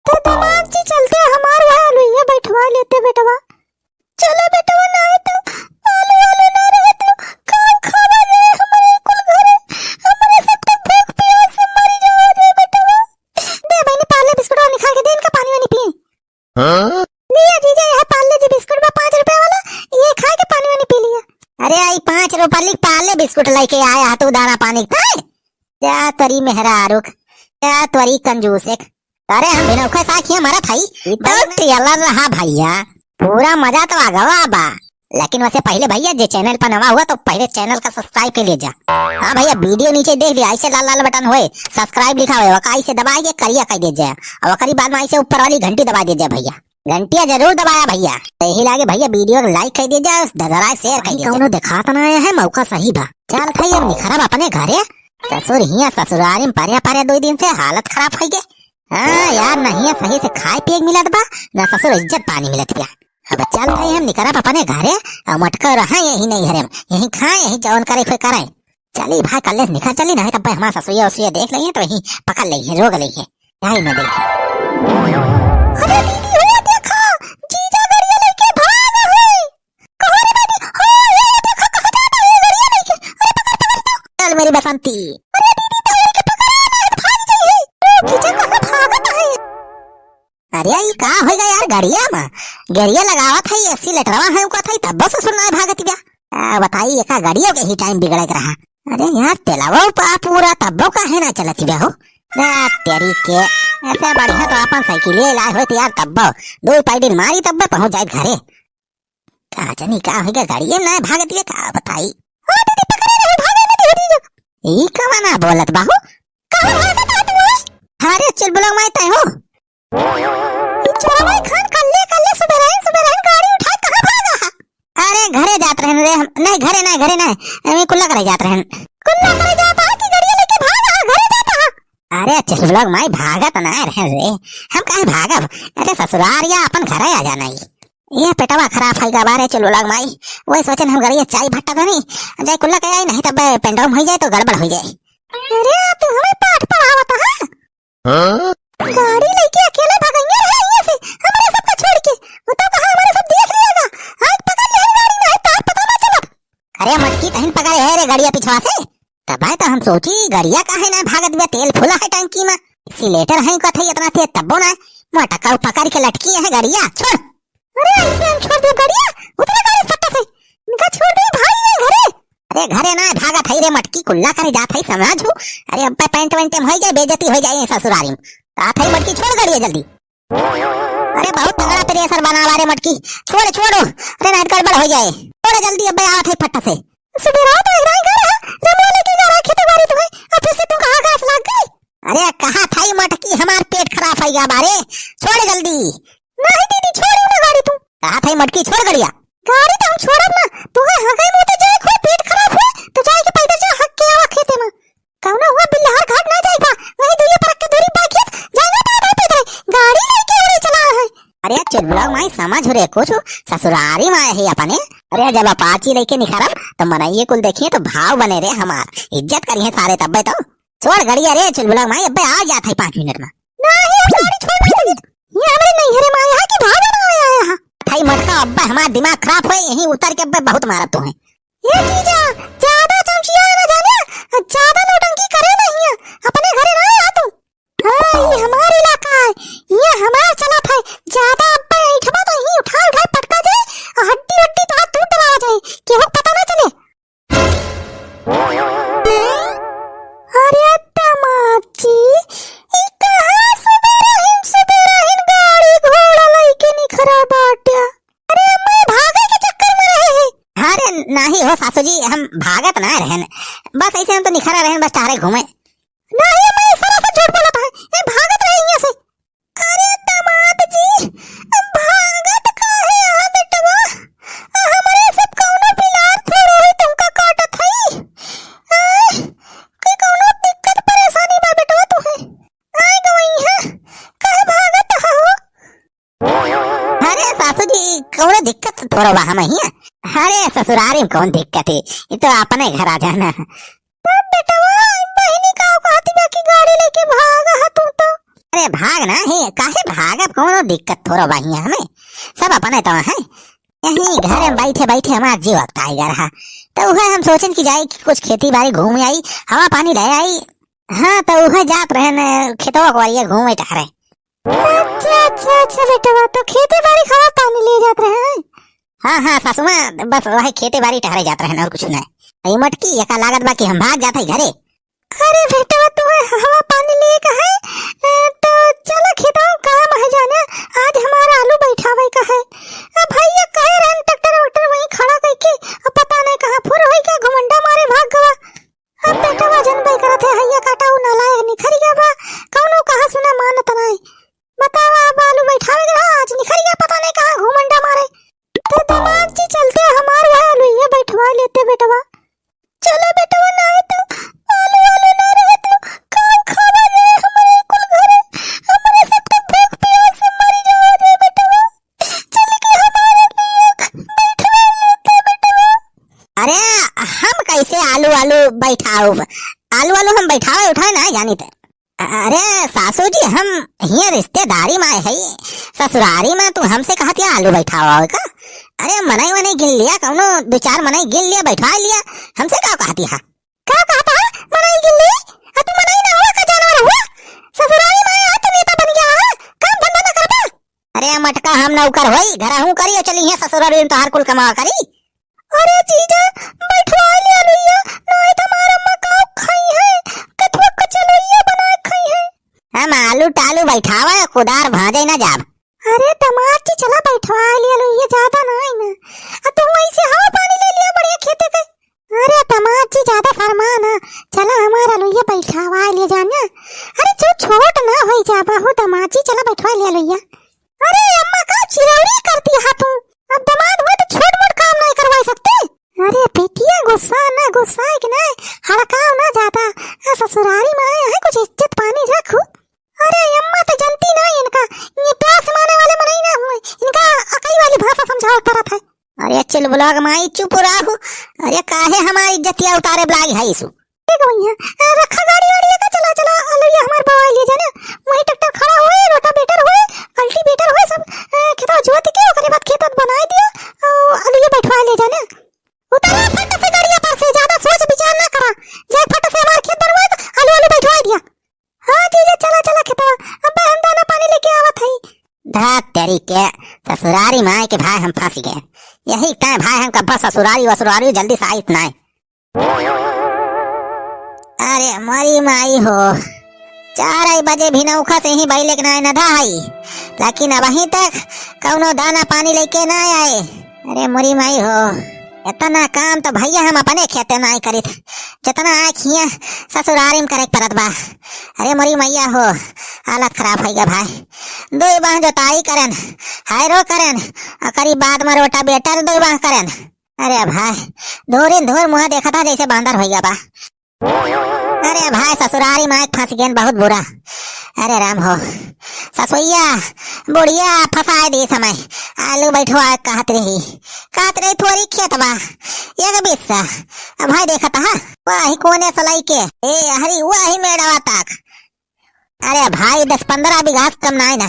तो दिमाग जी चलते हमार वहाँ लोहिया बैठवा लेते बेटवा। चलो बेटवा ना है तो आलू आलू ना रहे तो काम खावा जाए हमारे कुल घरे। हमारे सब तक भूख प्यास से मर जाओ रे बेटवा। दे मैंने पार्ले बिस्कुट वाली खा के दे, इनका पानी वानी पिए। लिया जीजा यह पार्ले जी बिस्कुट में 5 रुपए वाला, ये खा के पानी वानी पी लिया। अरे आई 5 रुपए ली पार्ले बिस्कुट लेके आया तू दाना पानी था। क्या तरी मेहरा रुक, क्या त्वरी कंजूस एक। अरे हम बिनौखा साखी हमारा थाई तो टेलर रहा भैया, पूरा मजा तो आ गवा बा। लेकिन वैसे पहले भैया जे चैनल पर नवा हुआ तो पहले चैनल का सब्सक्राइब कर लीजिए। हाँ भैया वीडियो नीचे देख लिया, ऐसे लाल लाल बटन होए सब्सक्राइब लिखा हुआ वकाई से दबा के करिया कर दीजिए, और वकरी बाद में ऐसे ऊपर वाली घंटी दबा दीजिए भैया। घंटिया जरूर दबाया भैया। यही लागे भैया वीडियो को लाइक कर दीजिए, धराए शेयर कर दीजिए। कौनो दिखाता ना आया है मौका सही बा। चल भाई अब निखरब अपने घरे। ससुर हिया ससुरारी में पारिया पारिया 2 दिन से हालत खराब हो गई। हाँ यार नहीं सही से खाए पिए मिलत बा ना ससुर इज्जत पानी मिलत बा। अब चल भाई हम निकरब अपने घरे और मटका रहा यही नहीं हरे यही खाए यही जौन करे फिर करे। चली भाई कल निकल चली नहीं तब हमारा ससुरिया उसुरिया देख लेंगे तो यही पकड़ लेंगे रोक लेंगे यही में देखे। अरे दीदी हो देखो जीजा गड़िया लेके भाग है। कहां रे बेटी? हां ये देखो कहां जाता है गड़िया लेके। अरे पकड़ पकड़ तो चल मेरी बसंती। अरे दीदी तो इनके पकड़ा ना भाग जाइए तो खींचा कहां भागत है। अरे ये का हो गया यार गड़िया में गड़िया लगावत है एसी लेटरवा है का था तब से सुनना भागत गया। बताइए का गड़ियों के ही टाइम बिगड़त रहा। अरे यार तेलावा पूरा तब्बो का है ना चलत बे हो तेरी के ऐसा बढ़िया तो अपन साइकिल लाए हो तो यार तब्बो 2 पैडल मारी तब्बो पहुंच जाए घरे। का जनी का हो गया गाड़ी में ना भागत गया का बताई। हां दीदी पकड़े रहे भागे नहीं होती ई का ना बोलत बाहू कहां भागत तू। अरे चल बुलाओ मैं तय हो चोरवा खान कल्ले सुबह रहन गाड़ी उठा कहां भागा। अरे घरे जात रहन रे नहीं घरे नहीं मैं कुल्ला करे जात रहन। कुल्ला करे जाता कि गाड़ी लेके भागा घरे जाता। अरे चल लोग मैं भागत ना रहे रे हम काहे भागब। अरे ससुराल या अपन घर आ जाना ये पेटवा खराब है बारे चलो लग माई वही सोचन हम गड़िया चाय भट्टा धनी जाए कुल्ला कहे नहीं तब पेंडोम हो जाए तो गड़बड़ हो जाए। अरे तू हमें पाठ पढ़ावत है गाड़ी लेके अकेले भागेंगे यहाँ से हमारे सबको छोड़ के वो तो कहां हमारे सब देख लिएगा। आज पकड़ ले गाड़ी में तार पता ना चला। अरे मटकी तहन पकड़े है रे गाड़िया पिछवा से तब तो हम सोची गाड़िया काहे ना भागत बे तेल फुला है टंकी में सिलेटर है कथे इतना थे तब्बो ना मोटका पकड़ के लटकी है गाड़िया छोड़। अरे ऐसे हम छोड़ दे गाड़िया उतरे गाड़ी फट्टा से इनका छोड़ दे भाई ये घरे। अरे घरे ना भागत है रे मटकी कुल्ला करे जात है समझू। अरे अब पेंट वेंट में हो जाए बेइज्जती हो जाए ससुरारी में रात है मटकी छोड़ गाड़िया जल्दी। अरे बहुत तगड़ा प्रेशर बना वाले मटकी छोड़ो अरे नाइट गड़बड़ हो जाए छोड़ जल्दी अब आवत है फट्टा से। सुबह रात है राई घर रमला लेके जा रहा खेती बाड़ी तुम्हें अब फिर से तुम कहां घास लग गई। अरे कहां थाई मटकी हमार पेट खराब है या बारे छोड़ जल्दी। नहीं दीदी छोड़ी ना गाड़ी तू कहां थाई मटकी छोड़ गाड़िया गाड़ी तो हम छोड़ब ना तू हगई मुंह तो जाए कोई पेट खराब हुए तो जाए के पैदल जा हक के आवा खेते में कौनो हुआ बिल्लाहर घाट ना जाएगा वही दुनिया पर के दूरी बाकी जाना पैदल पैदल गाड़ी लेके उड़े चला है। अरे चल बुलाओ मैं समझ रे कुछ ससुरारी में है अपने। अरे जब अपाची लेके निखरब तो मनाइए कुल देखिए तो भाव बने रे हमार इज्जत करिए सारे तब्बे तो छोड़ गाड़ी। अरे चल बुलाओ मैं अब्बे आ जात है 5 मिनट में। नहीं गाड़ी छोड़ दे ये हमरे नहीं हरे माया है कि भागा ना आया यहां थाई मटका अब्बा हमारा दिमाग खराब है यहीं उतर के अब्बे बहुत मारब तो है। ये जीजा ज्यादा चमचिया ना जाने ज्यादा नौटंकी करे नहीं अपने घरे ना आ तू। हां ये हमारा इलाका है ये हमारा चला था ज्यादा अब्बा ऐठबा तो ही उठा पटका जाए हड्डी हड्डी तो टूट दबा जाए केहू पता ना चले। अरे तमाची ई कहां सुबह रहिन गाड़ी घोड़ा लेके निखरा बाट्या। अरे मैं भागे के चक्कर में रहे हैं। अरे नहीं हो सासू जी हम भागत ना रहन बस ऐसे हम तो निखरा रहन बस तारे घूमे नहीं मैं सारा से झूठ बोला था मैं भागत रही यहां से। अरे दामाद जी भागत काहे आ बेटवा हमारे सब कौनो पिलार थोड़ो है तुमका काटत है कोई कौनो दिक्कत परेशानी बा बेटवा तू है आए गई है काहे भागत हो। अरे सासू जी कौनो दिक्कत थोड़ा बा हम ही। अरे ससुरारी में कौन दिक्कत है ये तो अपने घर आ जाना। तब बेटवा बहनी का कहती बा कि गाड़ी लेके भागा है तू तो अरे भाग ना ही काहे भागब, कोनो दिक्कत थोड़ा बाहिया हमें, सब अपने तो है। यहीं घर में बैठे बैठे हमारा जीव अगता ही जा रहा, तो वह हम सोचन की जाए कि कुछ खेती बाड़ी घूम आई, हवा पानी रह आई। हाँ तो वह जात रहे न खेतवा को घूमे टहरे। अच्छा अच्छा अच्छा बेटा, तो खेती बाड़ी हवा पानी ले जाते हैं। हाँ हाँ सासू माँ, बस वही खेती बाड़ी टहरे जाते रहे और कुछ नहीं। मटकी यका लागत बा कि हम भाग जाते घरे। अरे बेटा तुम्हें हवा पानी ले का है तो चलो खेतों काम है जाना, आज हमारा आलू बैठा हुआ का है। अब भैया कहे रहन ट्रैक्टर वक्टर वहीं खड़ा करके, अब पता नहीं कहां फुर होई क्या घुमंडा मारे भाग गवा। अब बेटा वजन भाई करत है हैया काटा उ नालायक निखर गया बा, कौनो कहा सुना मानत नहीं। बताओ अब आलू बैठावे गया आज निखर गया, पता नहीं कहां घुमंडा मारे। तो दामाद जी चलते हमार वह आलू ये बैठवा लेते बेटवा। चलो बेटवा ना है तो आलू आलू ना रहे तो कौन खावा जाए हमारे कुल घरे, हमारे सब तो भूख प्यास से मर जाओ रे बेटवा। चल के हमारे लिए बैठवा लेते बेटवा। अरे हम कैसे आलू आलू बैठाओ, आलू आलू हम बैठावे उठाए ना जानी थे। अरे सासू जी हम यहाँ रिश्तेदारी में है, ससुरारी में तू हमसे कहती आलू बैठाओ का। अरे मनाई वनाई गिन लिया, कौनो दो चार मनाई गिन लिया बैठवा लिया, हमसे क्या कहती है? क्या कहता है मनाई गिन ली? तू मनाई ना हुआ का जानवर हुआ, ससुरारी में आया तो नेता बन गया है, काम धंधा ना करता। अरे मटका हम नौकर होई, घर हूं करी चली है ससुरारी में तो हर कुल कमा करी। अरे जीजा बैठवा लिया लुइया, नहीं तो हमारा मकाऊ खाई है, कटवा कचलुइया बना खाई है। हम आलू टालू बैठावा कुदार भाजे ना जाब। अरे दामाद जी चला बैठवा लिया लुइया, ज्यादा नहीं ना, तू ऐसे हवा पानी ले लिया बढ़िया खेते के। अरे दामाद जी ज्यादा फरमान है, चला हमारा लुइया बैठावा लिया जाना। अरे जो छोट ना होई जाबा हो दामाद जी, चला बैठवा लिया लुइया। अरे अम्मा का चिरौरी करती है तू, अब दामाद हुए तो छोट मोट काम नहीं करवा सकते। अरे बेटिया गुस्सा ना गुस्सा है कि नहीं, हड़काव ना जाता, ससुरारी में आए हैं कुछ इज्जत पानी रखो। अरे अम्मा तो जनती नहीं इनका, ये प्यास माने वाले में नहीं ना हुए, इनका अकई वाली भाषा समझाओ करत है। अरे चिल ब्लॉग माई चुप रहो, अरे काहे हमारी इज्जतिया उतारे ब्लाग है इसु। देखो भैया रखा गाड़ी वाड़ी का, चला चला अलुया हमार बवाई ले जाना, वही ट्रैक्टर खड़ा हुए, रोटावेटर हुए, कल्टीवेटर हुए, सब खेतवा जोत के ओकरे बाद खेतत बनाई दिया, अलुया बैठवा ले जाना। उतारा फट से गाड़िया पर से, ज्यादा सोच विचार ना करा, जे फट से हमार खेत बनवा तो आलू आलू बैठवा दिया। हाँ जीजा चला चला खेतवा, अब हम दाना पानी लेके आवत हई। धात तेरी के ससुरारी माई के भाई हम फंस गए, यही टाइम भाई हम कब्बा ससुरारी वसुरारी जल्दी से आइत नहीं। अरे मरी माई हो, 4 बजे भी नौखा से ही बैले नहीं नधा आई, लेकिन अब वहीं तक कौनो दाना पानी लेके ना आए। अरे मरी माई हो, इतना काम तो भैया हम अपने खेते नहीं करित, जितना आखियां ससुरारी में करे परत बा। अरे मोरी मैया हो, हालत खराब हो गया भाई, दो बाह जोताई करन, हायरो करन, करीब बाद में रोटा बेटर दो बाह करन। अरे भाई धोरे धोर मुँह देखा था जैसे बांदर हो गया बा। अरे भाई ससुरारी में फंस गए बहुत बुरा। अरे राम हो, ससुइया बुढ़िया फंसाए दी समय, आलू बैठवा कहत रही थोड़ी खेत बा एक बिस्सा। अब भाई देखा था वही कोने सलाई के ए हरी वही मेड़वा तक। अरे भाई 10-15 बीघा कम नहीं ना,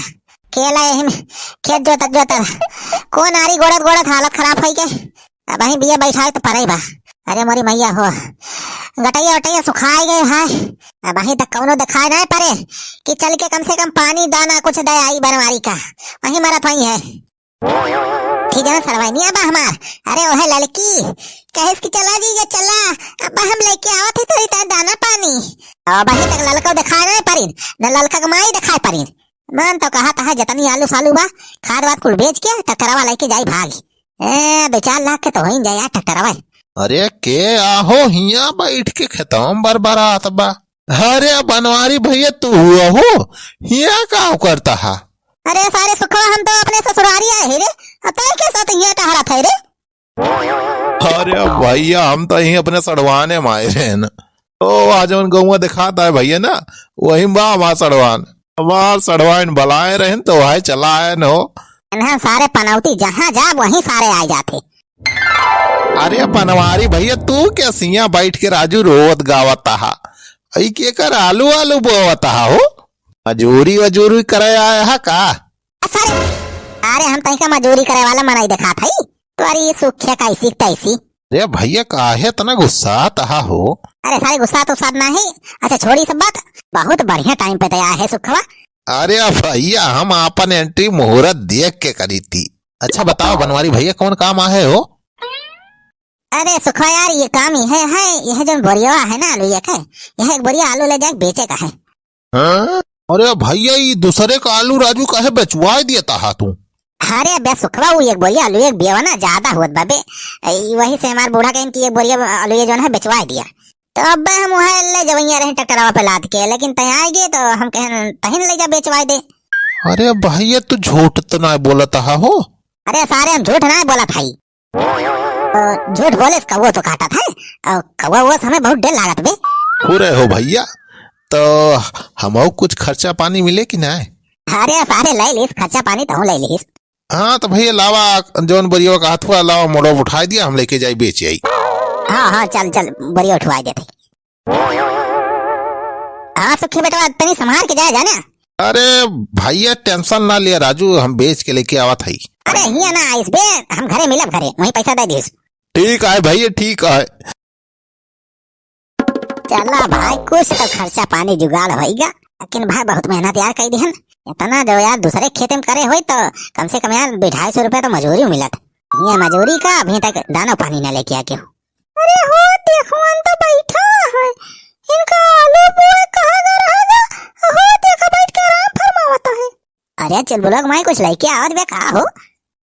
केला यही खेत जोतत कौन आरी गोड़त गोड़त हालत खराब हो गई, अब वही बिया बैठाए तो परे बा। अरे मोरी मैया हो, गटैया वटैया सुखाए गए भाई, अब वहीं तक कौनो दिखाई नहीं पड़े कि चल के कम से कम पानी दाना कुछ दे आई बनवारी का, वहीं मरत वहीं है। ठीक है ना सरवाइनिया बा हमार। अरे ओहे लड़की कहिस कि चला जीजा चला, अब हम लेके आवत ही तोरी तार दाना पानी, अब वहीं तक ललका दिखाई नहीं पड़ीन, न ललका के माई दिखाई पड़ीन। मन तो कहा था जतनी आलू सालू बा खाद वाद कुल बेच के ट्रैक्टरवा लेके जाई भागी, 2-4 लाख के तो हो जाए यार ट्रैक्टरवा। अरे के आहो हिया बैठ के खेतम बरबरात बा। अरे बनवारी भैया तू हुआ हो, हिया का करता हा? अरे सारे सुखवा हम तो अपने ससुरारी आए रे, तय के साथ हिया टहरा थे रे। अरे भैया हम तो यही अपने सड़वाने में आए रहे न, तो आज उन गौवा दिखाता है भैया ना, वही बा हमार सड़वान बलाए रहे तो वही चला आए न हो। सारे पनौती जहाँ जा वहीं सारे आ जाते। अरे पनवारी भैया तू क्या सिया बैठ के राजू रोवत गावत हा, के कर आलू आलू बोवत हा हो? मजूरी वजूरी करे आया है का? अरे अरे हम तई का मजूरी करे वाला मनाई देखा था तुम्हारी सुख्या कैसी तैसी। अरे भैया काहे तना गुस्सा तहा हो? अरे सारे गुस्सा तो साथ नहीं। अच्छा छोड़ी सब बात, बहुत बढ़िया टाइम पे तैयार है सुखवा। अरे भैया हम आपन एंट्री मुहूर्त देख के करी थी। अच्छा बताओ बनवारी भैया कौन काम आए हो? अरे सुखवा यार ये काम है यह जो बोरिया है ना आलू का, यह एक बोरिया आलू ले जाके बेचे का है। हाँ? अरे भैया ये दूसरे का आलू राजू काहे बेचवा दिया था तू? अरे बे सुखवा वो एक बोरिया आलू एक बेवा ना ज्यादा हुआ बाबे, वही से हमारे बूढ़ा कहीं की एक बोरिया आलू जो है बेचवा दिया। तो अब हम वहाँ ले जवैया रहे ट्रैक्टरवा पे लाद के, लेकिन तय आ गए तो हम कहें तही ले जा बेचवा दे। अरे भैया तू झूठ तो ना बोलता हो? अरे सारे हम झूठ ना बोला था, झूठ बोले कौवा तो काटा था, और कौवा वो हमें बहुत डर लागत बे। पूरे हो भैया तो हमको कुछ खर्चा पानी मिले कि ना? अरे सारे ले लीस खर्चा पानी तो ले लीस। हाँ तो भैया लावा जौन बरिया का हाथ लावा मोड़ो उठा दिया, हम लेके जाई बेच आई। हाँ चल चल बरिया उठवा देते। हाँ सुखी बेटा तनी संभाल के जाए जाने। अरे भैया टेंशन ना लिया राजू, हम बेच के लेके आवा था। अरे हिया ना आइस बे, हम घरे मिलब घरे वही पैसा दे दीस। ठीक है भैया ठीक है। चला भाई कुछ तो खर्चा पानी जुगाड़ होगा, लेकिन भाई बहुत मेहनत यार कर दी इतना जो यार दूसरे खेत में करे हो तो कम से कम यार 250 रुपए तो मजूरी मिलत। ये मजूरी का अभी तक दाना पानी न लेके आके हो। अरे हो देखो तो बैठा है, इनका आलू बोए कहां जा रहा है, हो देखो बैठ के आराम फरमावता है। अरे चल बोलो मैं कुछ लेके आवत बे का हो?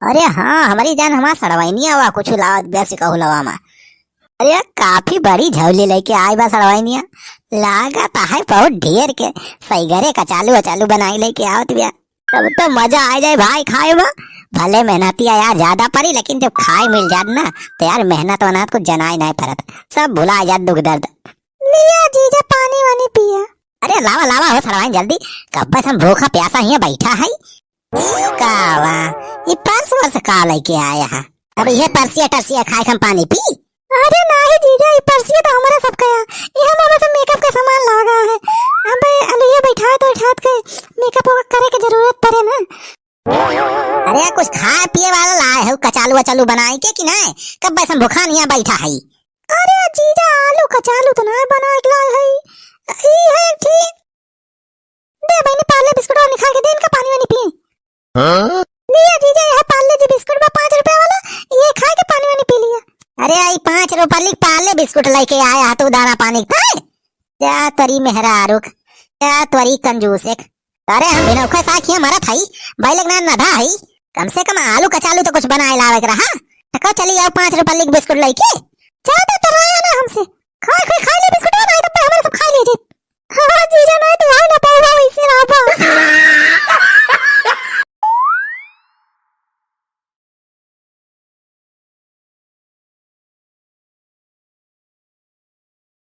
अरे हाँ हमारी जान हमारा सड़वाई नहीं आवा कुछ लावत बेसी कहू लवा मा। अरे काफी बड़ी झोली लेके आई बा सड़वाई नहीं लागत है बहुत ढेर के, सही घरे कचालू अचालू बनाई लेके आवत बिया, तब तो मजा आ जाए भाई खाए में। भले मेहनतिया यार ज्यादा पड़ी, लेकिन जब खाए मिल जात ना तो यार मेहनत वनात को जनाई नहीं परत, सब भुला जात दुख दर्द। लिया जीजा पानी वानी पिया। अरे लावा लावा हो सड़वाई जल्दी, कब बस हम भूखा प्यासा ही बैठा है। कावा ये पर्स वर्ष का लेके आया है, अब ये पर्सिया टर्सिया खाए हम पानी पी। अरे नहीं जीजा ये पर्सिया तो हमारा सब गया, ये हमारा सब मेकअप का सामान लगा है, हम अलुया बैठा तो उठात के मेकअप करे की जरूरत पड़े ना। अरे कुछ खाए पिए वाला लाए है कचालू अचालू बनाए के कि नहीं, कब बस हम भूखा नहीं बैठा है। अरे जीजा आलू कचालू तो नहीं बना के लाए है, ई है ठीक दे बहनी पार्ले बिस्कुट और निकाल के दे, इनका पानी वानी पिए। हाँ? लिया जीजा यह पार्ले जी बिस्कुट बा 5 रुपए वाला, ये खा के पानी वानी पी लिया। अरे आई 5 रुपए पार्ले बिस्कुट लेके आया तू दाना पानी था क्या तरी मेहरा आरुख क्या तरी कंजूस एक। अरे हम बिना उखा साखी हमारा थाई भाई लगना ना था ही, कम से कम आलू कचालू तो कुछ बनाए लावे रहा। टका चली आओ 5 रुपए बिस्कुट लेके, ज्यादा तो आया ना हमसे, खा ले बिस्कुट ना तो हमारे सब खा लीजिए। हाँ जीजा ना